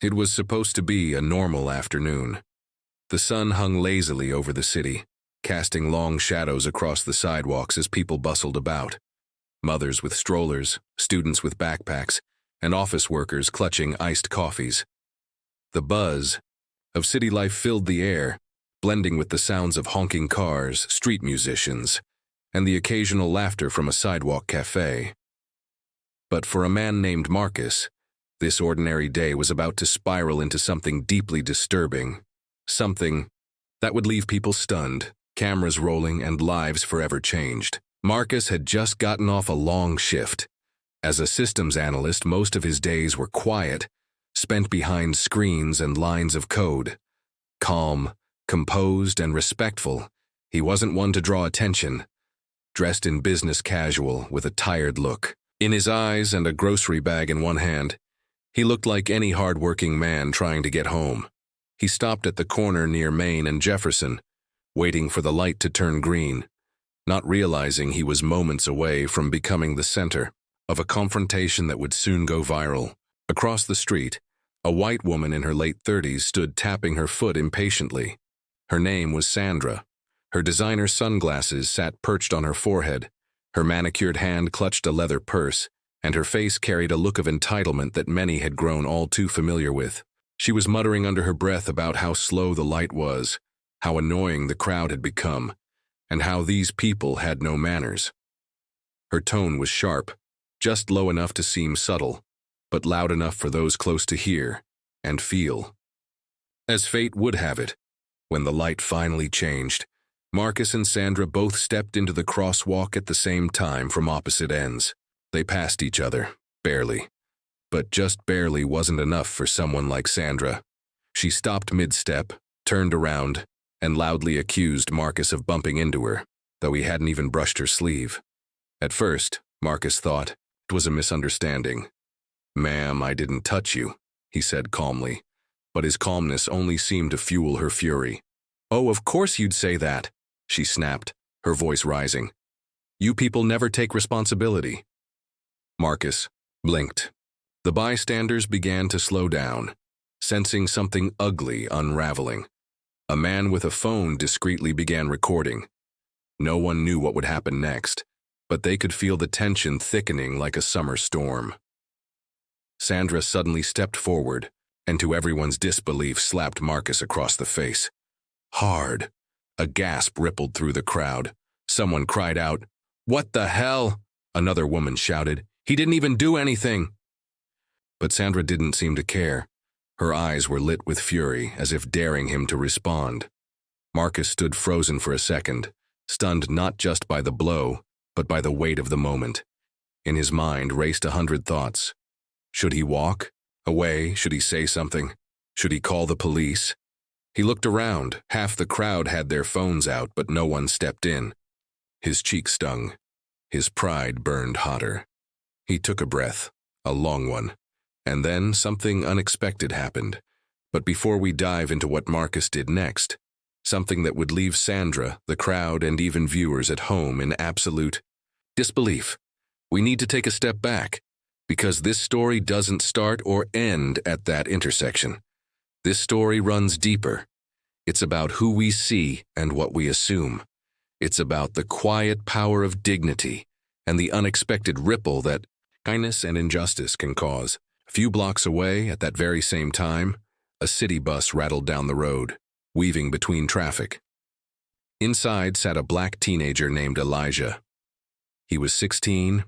It was supposed to be a normal afternoon. The sun hung lazily over the city, casting long shadows across the sidewalks as people bustled about. Mothers with strollers, students with backpacks, and office workers clutching iced coffees. The buzz of city life filled the air, blending with the sounds of honking cars, street musicians, and the occasional laughter from a sidewalk cafe. But for a man named Marcus, this ordinary day was about to spiral into something deeply disturbing, something that would leave people stunned, cameras rolling, and lives forever changed. Marcus had just gotten off a long shift. As a systems analyst, most of his days were quiet, spent behind screens and lines of code. Calm, composed, and respectful, he wasn't one to draw attention. Dressed in business casual, with a tired look in his eyes and a grocery bag in one hand, he looked like any hard-working man trying to get home. He stopped at the corner near Main and Jefferson, waiting for the light to turn green, not realizing he was moments away from becoming the center of a confrontation that would soon go viral. Across the street, a white woman in her late 30s stood tapping her foot impatiently. Her name was Sandra. Her designer sunglasses sat perched on her forehead. Her manicured hand clutched a leather purse, and her face carried a look of entitlement that many had grown all too familiar with. She was muttering under her breath about how slow the light was, how annoying the crowd had become, and how these people had no manners. Her tone was sharp, just low enough to seem subtle, but loud enough for those close to hear and feel. As fate would have it, when the light finally changed, Marcus and Sandra both stepped into the crosswalk at the same time from opposite ends. They passed each other, barely. But just barely wasn't enough for someone like Sandra. She stopped mid-step, turned around, and loudly accused Marcus of bumping into her, though he hadn't even brushed her sleeve. At first, Marcus thought it was a misunderstanding. "Ma'am, I didn't touch you," he said calmly, but his calmness only seemed to fuel her fury. "Oh, of course you'd say that," she snapped, her voice rising. "You people never take responsibility." Marcus blinked. The bystanders began to slow down, sensing something ugly unraveling. A man with a phone discreetly began recording. No one knew what would happen next, but they could feel the tension thickening like a summer storm. Sandra suddenly stepped forward, and to everyone's disbelief slapped Marcus across the face. Hard. A gasp rippled through the crowd. Someone cried out, "What the hell?" Another woman shouted, "He didn't even do anything." But Sandra didn't seem to care. Her eyes were lit with fury, as if daring him to respond. Marcus stood frozen for a second, stunned not just by the blow, but by the weight of the moment. In his mind raced 100 thoughts. Should he walk away? Should he say something? Should he call the police? He looked around. Half the crowd had their phones out, but no one stepped in. His cheek stung. His pride burned hotter. He took a breath, a long one. And then something unexpected happened. But before we dive into what Marcus did next, something that would leave Sandra, the crowd, and even viewers at home in absolute disbelief, we need to take a step back, because this story doesn't start or end at that intersection. This story runs deeper. It's about who we see and what we assume. It's about the quiet power of dignity and the unexpected ripple that kindness and injustice can cause. A few blocks away, at that very same time, a city bus rattled down the road, weaving between traffic. Inside sat a black teenager named Elijah. He was 16,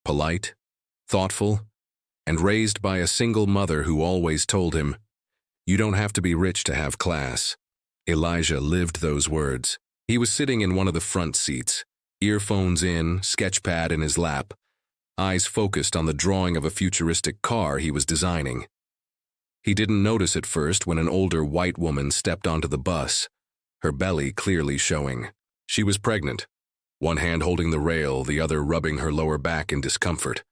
polite, thoughtful, and raised by a single mother who always told him, "You don't have to be rich to have class." Elijah lived those words. He was sitting in one of the front seats, earphones in, sketchpad in his lap, eyes focused on the drawing of a futuristic car he was designing. He didn't notice at first when an older white woman stepped onto the bus, her belly clearly showing. She was pregnant, one hand holding the rail, the other rubbing her lower back in discomfort.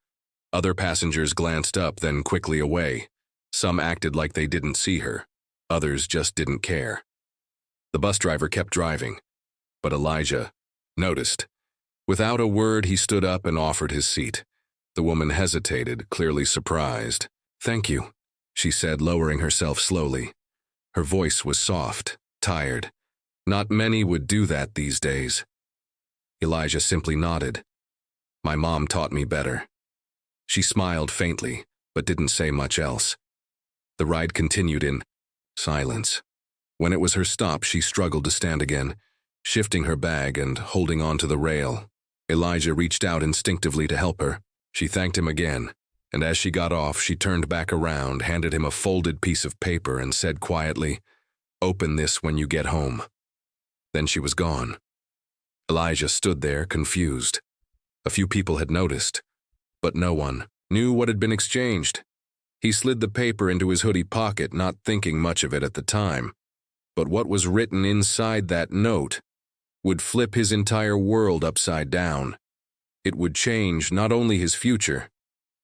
Other passengers glanced up, then quickly away. Some acted like they didn't see her. Others just didn't care. The bus driver kept driving, but Elijah noticed. Without a word, he stood up and offered his seat. The woman hesitated, clearly surprised. "Thank you," she said, lowering herself slowly. Her voice was soft, tired. Not many would do that these days. Elijah simply nodded. My mom taught me better. She smiled faintly, but didn't say much else. The ride continued in silence. When it was her stop, she struggled to stand again, shifting her bag and holding on to the rail. Elijah reached out instinctively to help her. She thanked him again, and as she got off, she turned back around, handed him a folded piece of paper, and said quietly, "Open this when you get home." Then she was gone. Elijah stood there, confused. A few people had noticed, but no one knew what had been exchanged. He slid the paper into his hoodie pocket, not thinking much of it at the time. But what was written inside that note would flip his entire world upside down. It would change not only his future,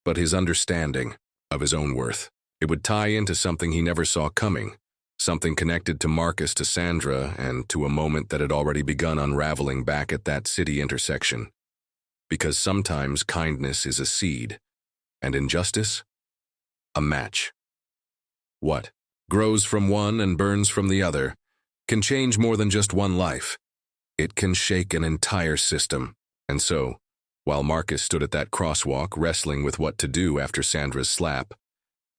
but his understanding of his own worth. It would tie into something he never saw coming, something connected to Marcus, to Sandra, and to a moment that had already begun unraveling back at that city intersection. Because sometimes kindness is a seed, and injustice, a match. What grows from one and burns from the other can change more than just one life. It can shake an entire system. And so, while Marcus stood at that crosswalk wrestling with what to do after Sandra's slap,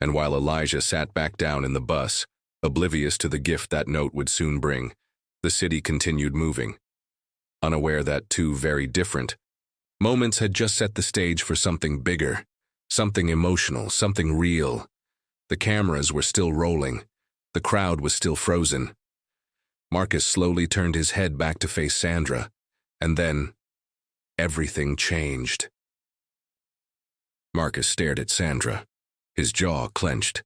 and while Elijah sat back down in the bus, oblivious to the gift that note would soon bring, the city continued moving, unaware that two very different moments had just set the stage for something bigger, something emotional, something real. The cameras were still rolling. The crowd was still frozen. Marcus slowly turned his head back to face Sandra, and then everything changed. Marcus stared at Sandra, his jaw clenched.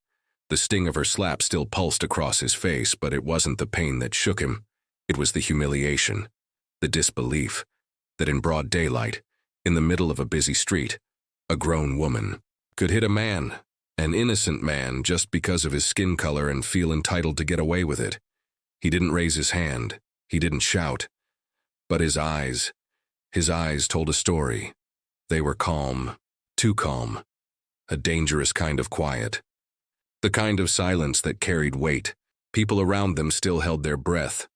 The sting of her slap still pulsed across his face, but it wasn't the pain that shook him. It was the humiliation, the disbelief, that in broad daylight, in the middle of a busy street, a grown woman could hit a man, an innocent man, just because of his skin color and feel entitled to get away with it. He didn't raise his hand, he didn't shout, but his eyes told a story. They were calm, too calm, a dangerous kind of quiet. The kind of silence that carried weight. People around them still held their breath.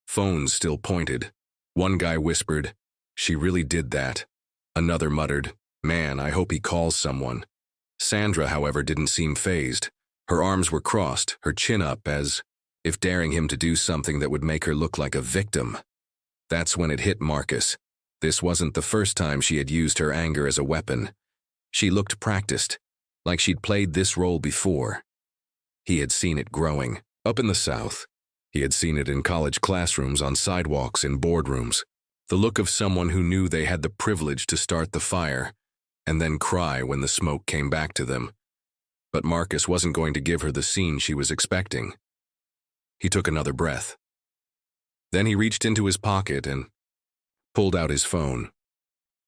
Phones still pointed. One guy whispered, "She really did that." Another muttered, "Man, I hope he calls someone." Sandra, however, didn't seem fazed. Her arms were crossed, her chin up, as if daring him to do something that would make her look like a victim. That's when it hit Marcus. This wasn't the first time she had used her anger as a weapon. She looked practiced, like she'd played this role before. He had seen it growing, up in the South. He had seen it in college classrooms, on sidewalks, in boardrooms. The look of someone who knew they had the privilege to start the fire, and then cry when the smoke came back to them. But Marcus wasn't going to give her the scene she was expecting. He took another breath. Then he reached into his pocket and pulled out his phone.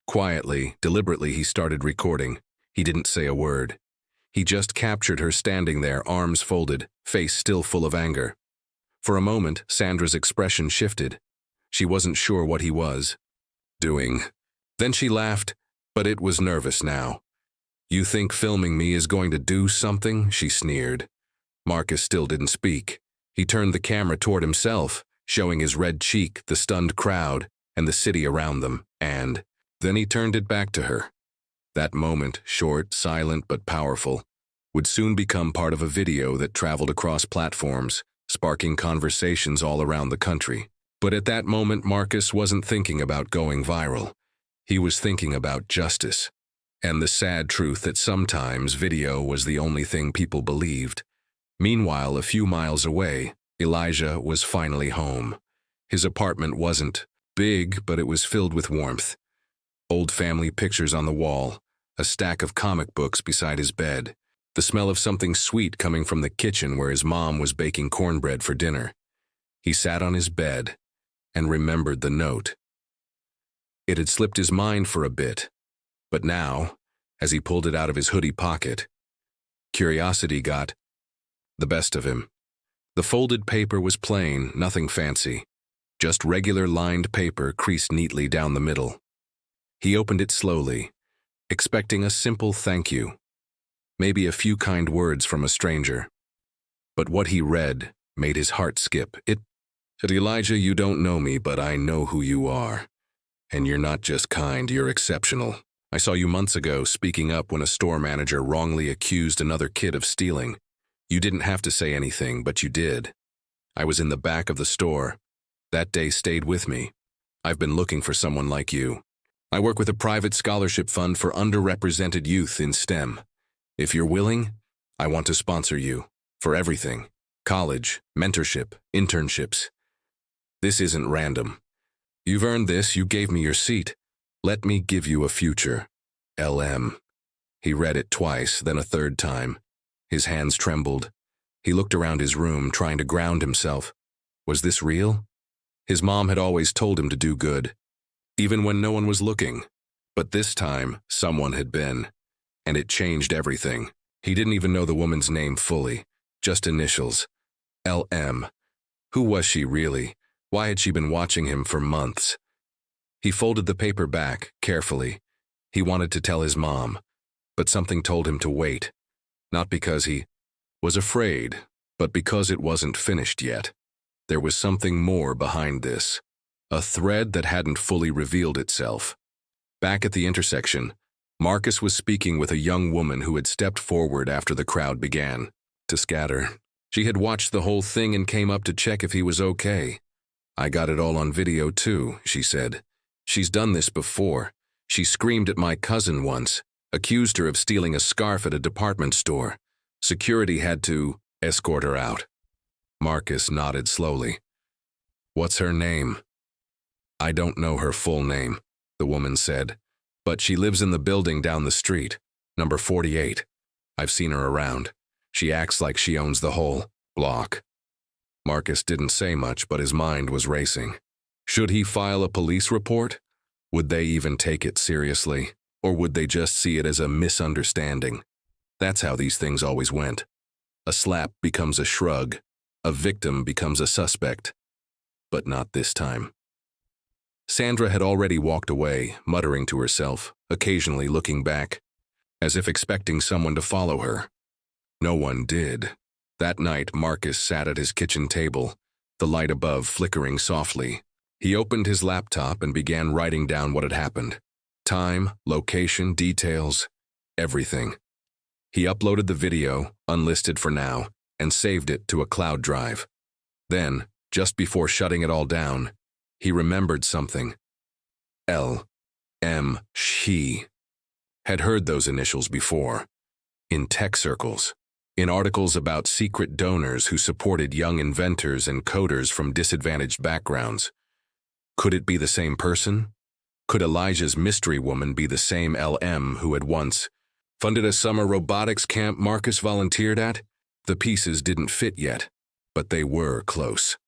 Quietly, deliberately, he started recording. He didn't say a word. He just captured her standing there, arms folded, face still full of anger. For a moment, Sandra's expression shifted. She wasn't sure what he was doing. Then she laughed, but it was nervous now. "You think filming me is going to do something?" she sneered. Marcus still didn't speak. He turned the camera toward himself, showing his red cheek, the stunned crowd, and the city around them, and then he turned it back to her. That moment, short, silent, but powerful, would soon become part of a video that traveled across platforms, sparking conversations all around the country. But at that moment, Marcus wasn't thinking about going viral. He was thinking about justice, and the sad truth that sometimes video was the only thing people believed. Meanwhile, a few miles away, Elijah was finally home. His apartment wasn't big, but it was filled with warmth. Old family pictures on the wall, a stack of comic books beside his bed, the smell of something sweet coming from the kitchen where his mom was baking cornbread for dinner. He sat on his bed and remembered the note. It had slipped his mind for a bit, but now, as he pulled it out of his hoodie pocket, curiosity got the best of him. The folded paper was plain, nothing fancy, just regular lined paper creased neatly down the middle. He opened it slowly, expecting a simple thank you. maybe a few kind words from a stranger. But what he read made his heart skip. It said, "Elijah, you don't know me, but I know who you are. And you're not just kind, you're exceptional. I saw you months ago speaking up when a store manager wrongly accused another kid of stealing. You didn't have to say anything, but you did. I was in the back of the store. That day stayed with me. I've been looking for someone like you. I work with a private scholarship fund for underrepresented youth in STEM. If you're willing, I want to sponsor you. For everything. College, mentorship, internships. This isn't random. You've earned this, you gave me your seat. Let me give you a future. LM." He read it twice, then a third time. His hands trembled. He looked around his room, trying to ground himself. Was this real? His mom had always told him to do good, even when no one was looking. But this time, someone had been. And it changed everything. He didn't even know the woman's name fully, just initials. LM. Who was she really? Why had she been watching him for months? He folded the paper back, carefully. He wanted to tell his mom, but something told him to wait. Not because he was afraid, but because it wasn't finished yet. There was something more behind this. A thread that hadn't fully revealed itself. Back at the intersection, Marcus was speaking with a young woman who had stepped forward after the crowd began to scatter. She had watched the whole thing and came up to check if he was okay. "I got it all on video too," she said. "She's done this before. She screamed at my cousin once, accused her of stealing a scarf at a department store. Security had to escort her out." Marcus nodded slowly. "What's her name?" "I don't know her full name," the woman said, "but she lives in the building down the street, number 48. I've seen her around. She acts like she owns the whole block." Marcus didn't say much, but his mind was racing. Should he file a police report? Would they even take it seriously? Or would they just see it as a misunderstanding? That's how these things always went. A slap becomes a shrug. A victim becomes a suspect. But not this time. Sandra had already walked away, muttering to herself, occasionally looking back, as if expecting someone to follow her. No one did. That night, Marcus sat at his kitchen table, the light above flickering softly. He opened his laptop and began writing down what had happened. Time, location, details, everything. He uploaded the video, unlisted for now, and saved it to a cloud drive. Then, just before shutting it all down, he remembered something. LM. She had heard those initials before. In tech circles. In articles about secret donors who supported young inventors and coders from disadvantaged backgrounds. Could it be the same person? Could Elijah's mystery woman be the same LM who had once funded a summer robotics camp Marcus volunteered at? The pieces didn't fit yet, but they were close.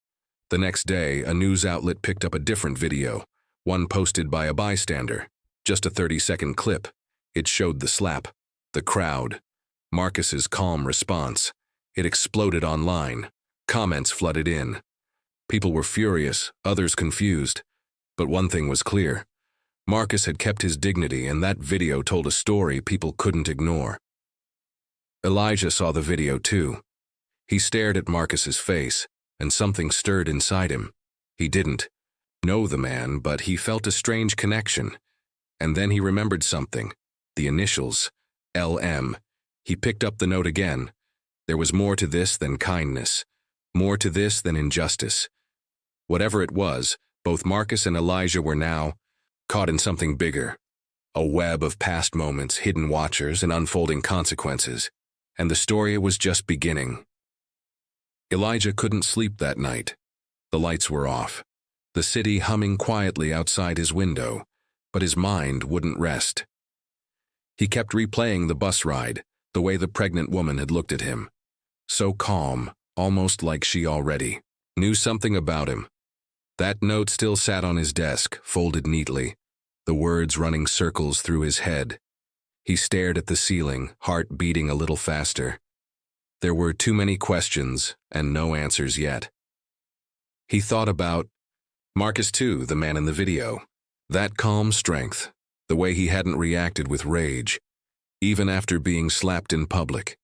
The next day, a news outlet picked up a different video, one posted by a bystander. Just a 30-second clip. It showed the slap, the crowd, Marcus's calm response. It exploded online. Comments flooded in. People were furious, others confused. But one thing was clear. Marcus had kept his dignity, and that video told a story people couldn't ignore. Elijah saw the video too. He stared at Marcus's face, and something stirred inside him. He didn't know the man, but he felt a strange connection. And then he remembered something. The initials, LM. He picked up the note again. There was more to this than kindness. More to this than injustice. Whatever it was, both Marcus and Elijah were now caught in something bigger. A web of past moments, hidden watchers, and unfolding consequences. And the story was just beginning. Elijah couldn't sleep that night. The lights were off. The city humming quietly outside his window, but his mind wouldn't rest. He kept replaying the bus ride, the way the pregnant woman had looked at him. So calm, almost like she already knew something about him. That note still sat on his desk, folded neatly, the words running circles through his head. He stared at the ceiling, heart beating a little faster. There were too many questions and no answers yet. He thought about Marcus too, the man in the video. That calm strength, the way he hadn't reacted with rage. even after being slapped in public.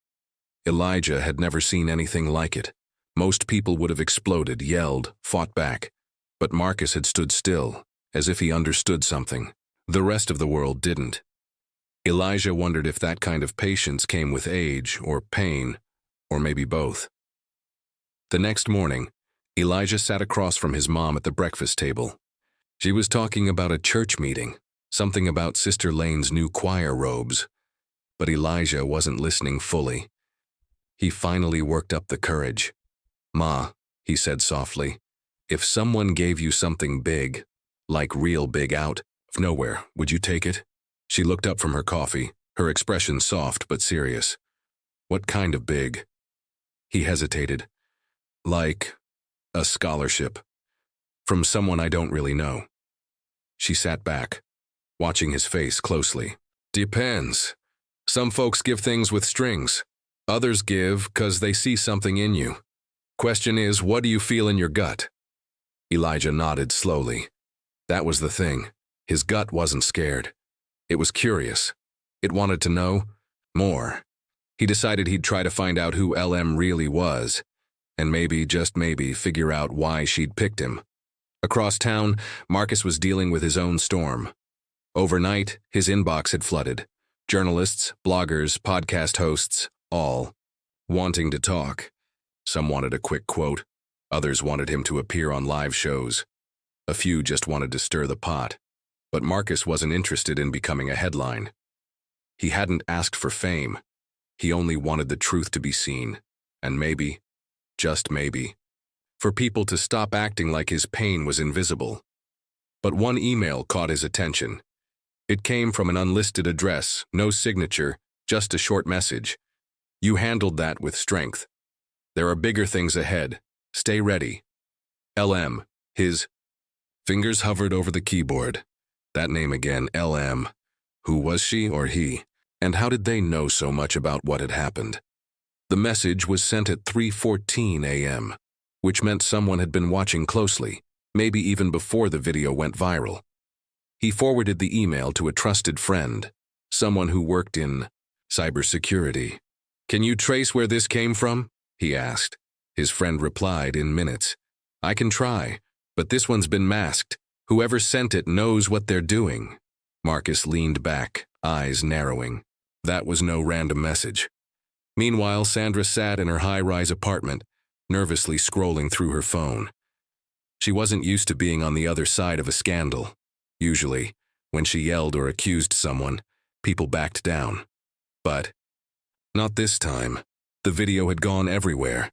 Elijah had never seen anything like it. Most people would have exploded, yelled, fought back. But Marcus had stood still, as if he understood something. The rest of the world didn't. Elijah wondered if that kind of patience came with age, or pain, or maybe both. The next morning, Elijah sat across from his mom at the breakfast table. She was talking about a church meeting, something about Sister Lane's new choir robes. But Elijah wasn't listening fully. He finally worked up the courage. "Ma," he said softly, "if someone gave you something big, like real big out of nowhere, would you take it?" She looked up from her coffee, her expression soft but serious. "What kind of big?" He hesitated. "Like a scholarship. From someone I don't really know." She sat back, watching his face closely. "Depends. Some folks give things with strings. Others give 'cause they see something in you. Question is, what do you feel in your gut?" Elijah nodded slowly. That was the thing. His gut wasn't scared. It was curious. It wanted to know more. He decided he'd try to find out who LM really was, and maybe, just maybe, figure out why she'd picked him. Across town, Marcus was dealing with his own storm. Overnight, his inbox had flooded. Journalists, bloggers, podcast hosts, all wanting to talk. Some wanted a quick quote. Others wanted him to appear on live shows. A few just wanted to stir the pot. But Marcus wasn't interested in becoming a headline. He hadn't asked for fame. He only wanted the truth to be seen. And maybe, just maybe, for people to stop acting like his pain was invisible. But one email caught his attention. It came from an unlisted address, no signature, just a short message. "You handled that with strength. There are bigger things ahead. Stay ready. LM." His fingers hovered over the keyboard. That name again, LM. Who was she or he? And how did they know so much about what had happened? The message was sent at 3:14 a.m., which meant someone had been watching closely, maybe even before the video went viral. He forwarded the email to a trusted friend, someone who worked in cybersecurity. "Can you trace where this came from?" he asked. His friend replied in minutes. "I can try, but this one's been masked. Whoever sent it knows what they're doing." Marcus leaned back, eyes narrowing. That was no random message. Meanwhile, Sandra sat in her high-rise apartment, nervously scrolling through her phone. She wasn't used to being on the other side of a scandal. Usually, when she yelled or accused someone, people backed down. But not this time. The video had gone everywhere.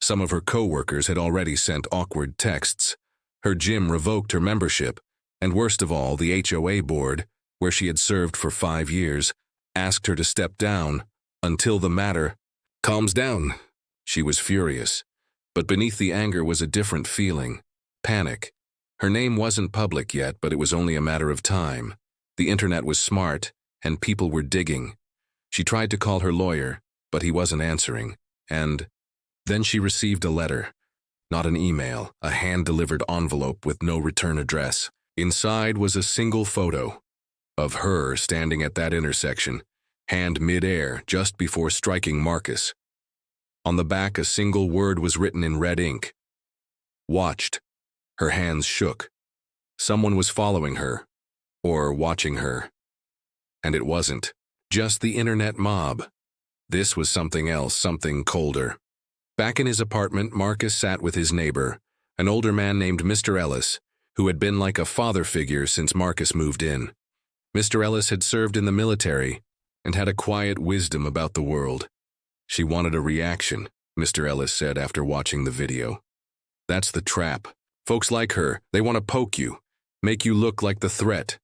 Some of her co-workers had already sent awkward texts. Her gym revoked her membership, and worst of all, the HOA board, where she had served for 5 years, asked her to step down until the matter calms down. She was furious, but beneath the anger was a different feeling, panic. Her name wasn't public yet, but it was only a matter of time. The internet was smart, and people were digging. She tried to call her lawyer, but he wasn't answering, and then she received a letter. Not an email, a hand-delivered envelope with no return address. Inside was a single photo of her standing at that intersection, hand mid-air just before striking Marcus. On the back, a single word was written in red ink. Watched. Her hands shook. Someone was following her, or watching her. And it wasn't just the internet mob. This was something else, something colder. Back in his apartment, Marcus sat with his neighbor, an older man named Mr. Ellis, who had been like a father figure since Marcus moved in. Mr. Ellis had served in the military and had a quiet wisdom about the world. "She wanted a reaction," Mr. Ellis said after watching the video. "That's the trap. Folks like her, they want to poke you, make you look like the threat."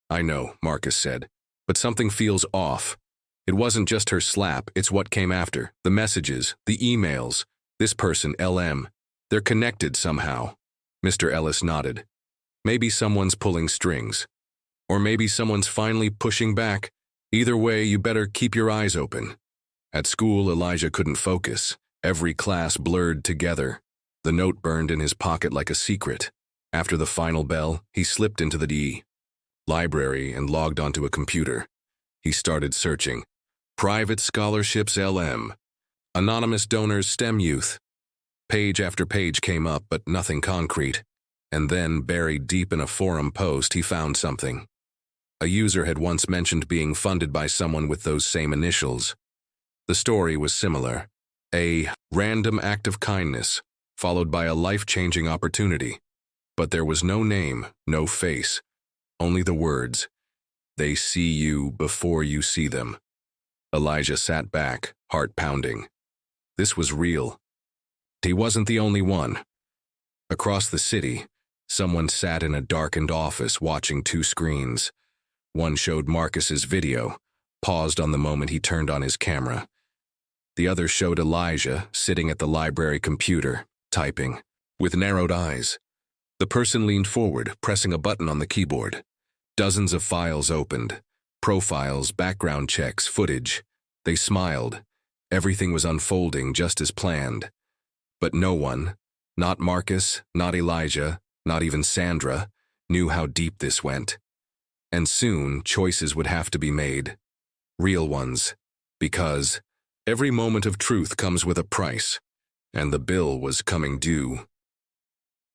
"I know," Marcus said, "but something feels off. It wasn't just her slap, it's what came after. The messages, the emails. This person, LM. They're connected somehow." Mr. Ellis nodded. "Maybe someone's pulling strings. Or maybe someone's finally pushing back. Either way, you better keep your eyes open." At school, Elijah couldn't focus. Every class blurred together. The note burned in his pocket like a secret. After the final bell, he slipped into the library and logged onto a computer. He started searching. Private scholarships LM. Anonymous donors STEM youth. Page after page came up, but nothing concrete. And then, buried deep in a forum post, he found something. A user had once mentioned being funded by someone with those same initials. The story was similar. A random act of kindness, followed by a life-changing opportunity. But there was no name, no face, only the words, "They see you before you see them." Elijah sat back, heart pounding. This was real. He wasn't the only one. Across the city, someone sat in a darkened office watching two screens. One showed Marcus's video, paused on the moment he turned on his camera. The other showed Elijah sitting at the library computer, typing, with narrowed eyes. The person leaned forward, pressing a button on the keyboard. Dozens of files opened. Profiles, background checks, footage. They smiled. Everything was unfolding just as planned. But no one, not Marcus, not Elijah, not even Sandra, knew how deep this went. And soon, choices would have to be made. Real ones. Because every moment of truth comes with a price, and the bill was coming due.